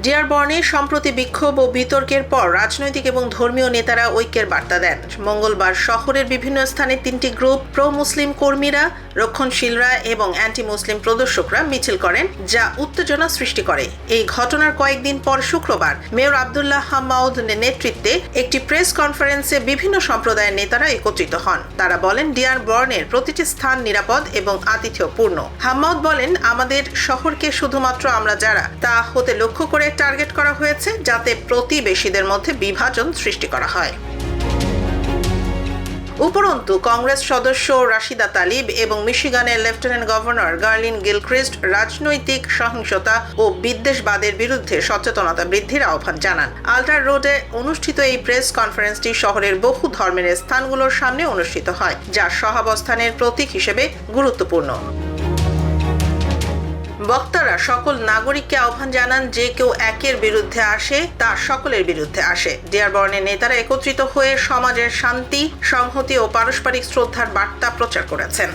ডিয়ারবর্নে সম্প্রতি বিক্ষোভ ও বিতর্কের পর রাজনৈতিক এবং ধর্মীয় নেতারা ঐক্যের বার্তা দেন। মঙ্গলবার শহরের বিভিন্ন স্থানে 3টি গ্রুপ প্রো মুসলিম কর্মীরা, রক্ষণশীলরা এবং অ্যান্টি মুসলিম প্রদর্শকরা মিছিল করেন, যা উত্তেজনা সৃষ্টি করে। এই ঘটনার কয়েকদিন পর শুক্রবার মেয়র আব্দুল্লাহ হাম্মাউদ নেতৃত্বে একটি প্রেস কনফারেন্সে বিভিন্ন সম্প্রদায়ের নেতারা একত্রিত হন। তারা বলেন, ডিয়ারবর্নের প্রতিটি স্থান নিরাপদ এবং আতিথ্যপূর্ণ। হাম্মাউদ বলেন, আমাদের শহরকে শুধুমাত্র আমরা যারা তা হতে লক্ষ্য করে টার্গেট করা হয়েছে, যাতে প্রতিবেশীদের মধ্যে বিভাজন সৃষ্টি করা হয়। উপরন্তু কংগ্রেস সদস্য রাশিদা তালিব এবং মিশিগানের লেফটেন্যান্ট গভর্নর গার্লিন গিলক্রিস্ট রাজনৈতিক সহিংসতা ও বিদ্বেষবাদের বিরুদ্ধে সচেতনতা বৃদ্ধির আহ্বান জানান। আল্টার রোডে অনুষ্ঠিত এই প্রেস কনফারেন্সটি শহরের বহু ধর্মের স্থানগুলোর সামনে অনুষ্ঠিত হয়, যা সহাবস্থানের প্রতীক হিসেবে গুরুত্বপূর্ণ। বক্তারা সকল নাগরিককে আহ্বান জানান, যে কেউ একের বিরুদ্ধে আসে তা সকলের বিরুদ্ধে আসে। ডিয়ারবর্নের নেতারা একত্রিত হয়ে সমাজের শান্তি, সংহতি ও পারস্পরিক শ্রদ্ধার বার্তা প্রচার করেছেন।